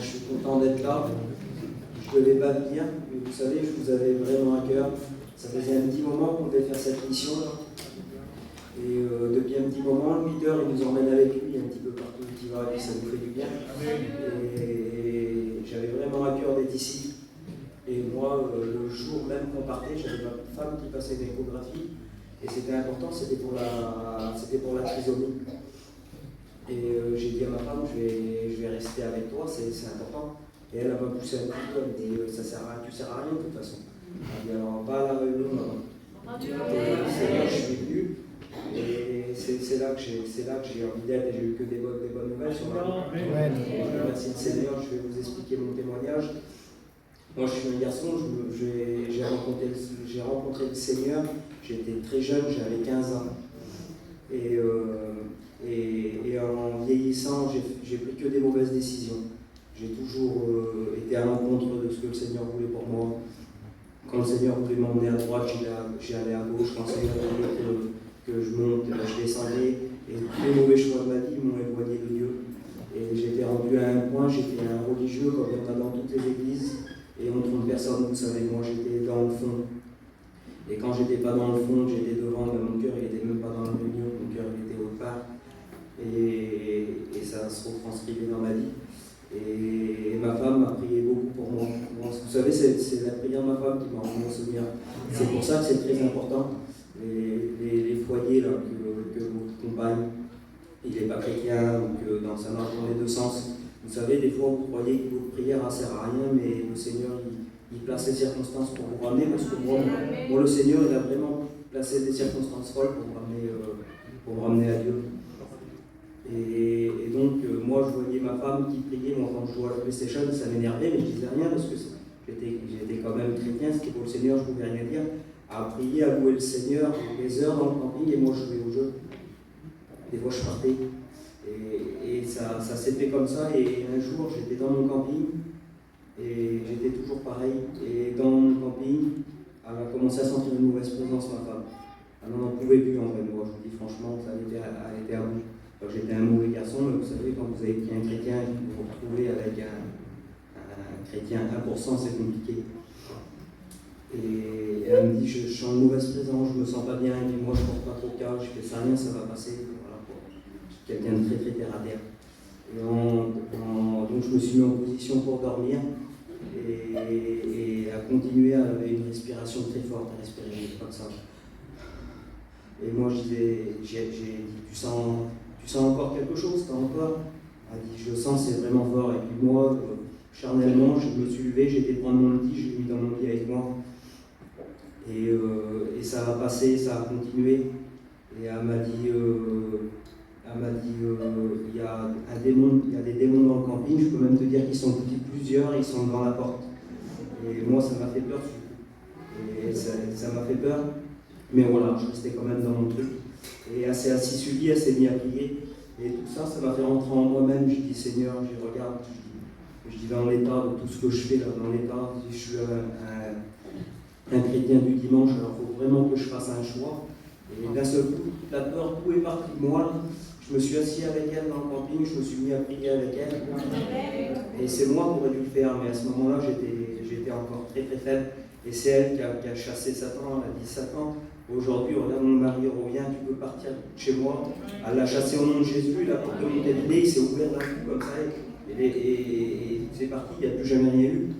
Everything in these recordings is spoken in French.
je suis content d'être là. Je ne devais pas le dire, mais vous savez, je vous avais vraiment à cœur. Ça faisait un petit moment qu'on devait faire cette mission là. Et depuis un petit moment, le leader il nous emmène avec lui un petit peu partout où il va, et puis ça nous fait du bien. Et j'avais vraiment à cœur d'être ici. Et moi, le jour même qu'on partait, j'avais ma femme qui passait une échographie. Et c'était important, c'était pour la trisomie. Et j'ai dit à ma femme, je vais rester avec toi, c'est important. Et elle m'a poussé un petit peu, elle m'a dit, tu sers à rien de toute façon. Elle m'a dit, alors va à la réunion là-bas. C'est là que je suis venu. Et c'est là que j'ai envie d'être, et j'ai eu que des bonnes nouvelles sur ma vie. Merci le Seigneur, je vais vous expliquer mon témoignage. Moi je suis un garçon, j'ai rencontré le Seigneur, j'étais très jeune, j'avais 15 ans. Et en vieillissant, j'ai pris que des mauvaises décisions. J'ai toujours été à l'encontre de ce que le Seigneur voulait pour moi. Quand le Seigneur voulait m'emmener à droite, j'y allais à gauche. Quand le Seigneur voulait que je monte, je descendais. Et tous les mauvais choix de ma vie m'ont éloigné de Dieu. Et j'étais rendu à un point, j'étais un religieux comme il y en a dans toutes les églises. Et on ne trompe personne, vous savez, moi j'étais dans le fond. Et quand j'étais pas dans le fond, j'étais devant, mais mon cœur il était même pas dans le milieu, mon cœur il était autre part. Et ça se retranscrivait dans ma vie. Et ma femme a prié beaucoup pour moi. Vous savez, c'est la prière de ma femme qui m'a rendu mon souvenir. C'est pour ça que c'est très important. Les foyers là, que votre compagne, il n'est pas chrétien, ou que dans sa marche dans les deux sens. Vous savez, des fois vous croyez que votre prière ne sert à rien, mais le Seigneur il place les circonstances pour vous ramener, parce que moi le Seigneur il a vraiment placé des circonstances folles pour me ramener à Dieu. Et donc, moi, je voyais ma femme qui priait, moi, quand je jouais à la PlayStation, ça m'énervait, mais je disais rien parce que j'étais quand même chrétien, ce qui pour le Seigneur, je ne pouvais rien dire. À prier, à louer le Seigneur, des heures dans le camping, et moi, je jouais au jeu. Des fois, je partais. Et ça s'est fait comme ça, et un jour, j'étais dans mon camping, et j'étais toujours pareil. Et dans mon camping, elle a commencé à sentir une mauvaise présence, ma femme. Elle n'en pouvait plus, en vrai, moi, je vous dis franchement, elle était à bout. J'étais un mauvais garçon, mais vous savez, quand vous avez pris un chrétien et que vous vous retrouvez avec un chrétien 1%, c'est compliqué. Et elle me dit, je suis en mauvaise présence, je me sens pas bien, et moi je porte pas trop de cas, je fais ça, rien, ça va passer. Voilà, quelqu'un de très très terre à terre. Et donc je me suis mis en position pour dormir et à continuer avec une respiration très forte, à respirer comme ça. Et moi je disais, j'ai dit, tu sens encore quelque chose, t'as encore? Elle a dit, je le sens, c'est vraiment fort. Et puis moi, charnellement, je me suis levé, j'ai été prendre mon lit, je l'ai mis dans mon lit avec moi. Et ça a passé, ça a continué. Et elle m'a dit, il y a des démons dans le camping, je peux même te dire qu'ils sont plusieurs, ils sont devant la porte. Et moi, ça m'a fait peur. Et ça m'a fait peur. Mais voilà, je restais quand même dans mon truc. Et elle s'est assise sur le lit, elle s'est mise à prier. Et tout ça, ça m'a fait rentrer en moi-même. Je dis, Seigneur, je regarde, je dis dans l'état de tout ce que je fais, là, dans l'état, je suis un chrétien du dimanche, alors il faut vraiment que je fasse un choix. Et d'un seul coup, la peur, tout est parti de moi. Là. Je me suis assis avec elle dans le camping, je me suis mis à prier avec elle. Et c'est moi qui aurais dû le faire, mais à ce moment-là, j'étais encore très très faible. Et c'est elle qui a chassé Satan, elle a dit, Satan, aujourd'hui, regarde, mon mari revient, tu peux partir chez moi. Elle l'a chassé au nom de Jésus, la porte de mon cabinet, il s'est ouvert d'un coup comme ça, et c'est parti, il n'y a plus jamais rien eu.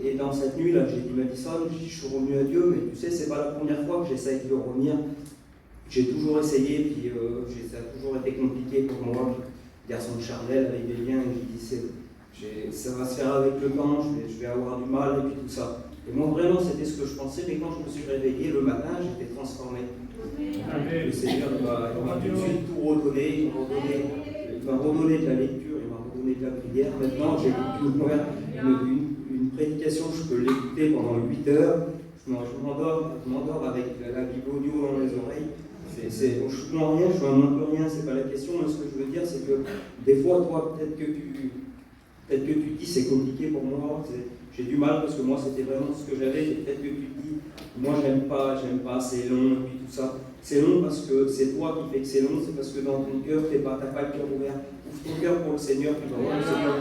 Et dans cette nuit-là, j'ai dit, Madison, je suis revenu à Dieu, mais tu sais, c'est pas la première fois que j'essaye de revenir. J'ai toujours essayé, puis ça a toujours été compliqué pour moi. Garçon de charnel avec des liens, et j'ai dit, ça va se faire avec le temps, je vais avoir du mal, et puis tout ça. Et moi, vraiment, c'était ce que je pensais, mais quand je me suis réveillé le matin, j'étais transformé. Le Seigneur m'a tout de suite tout redonné. Il m'a redonné de la lecture, il m'a redonné de la prière. Maintenant, j'écoute une prédication, je peux l'écouter pendant 8 heures. Je m'endors avec la Bible audio dans les oreilles. Je ne suis rien, je suis un peu rien, c'est pas la question. Mais ce que je veux dire, c'est que des fois, toi, peut-être que tu dis c'est compliqué pour moi. J'ai du mal parce que moi c'était vraiment ce que j'avais, et peut-être que tu te dis, moi j'aime pas, c'est long, et puis tout ça. C'est long parce que c'est toi qui fais que c'est long, c'est parce que dans ton cœur, t'as pas le cœur ouvert. Ouvre ton cœur pour le Seigneur, tu vas voir le Seigneur.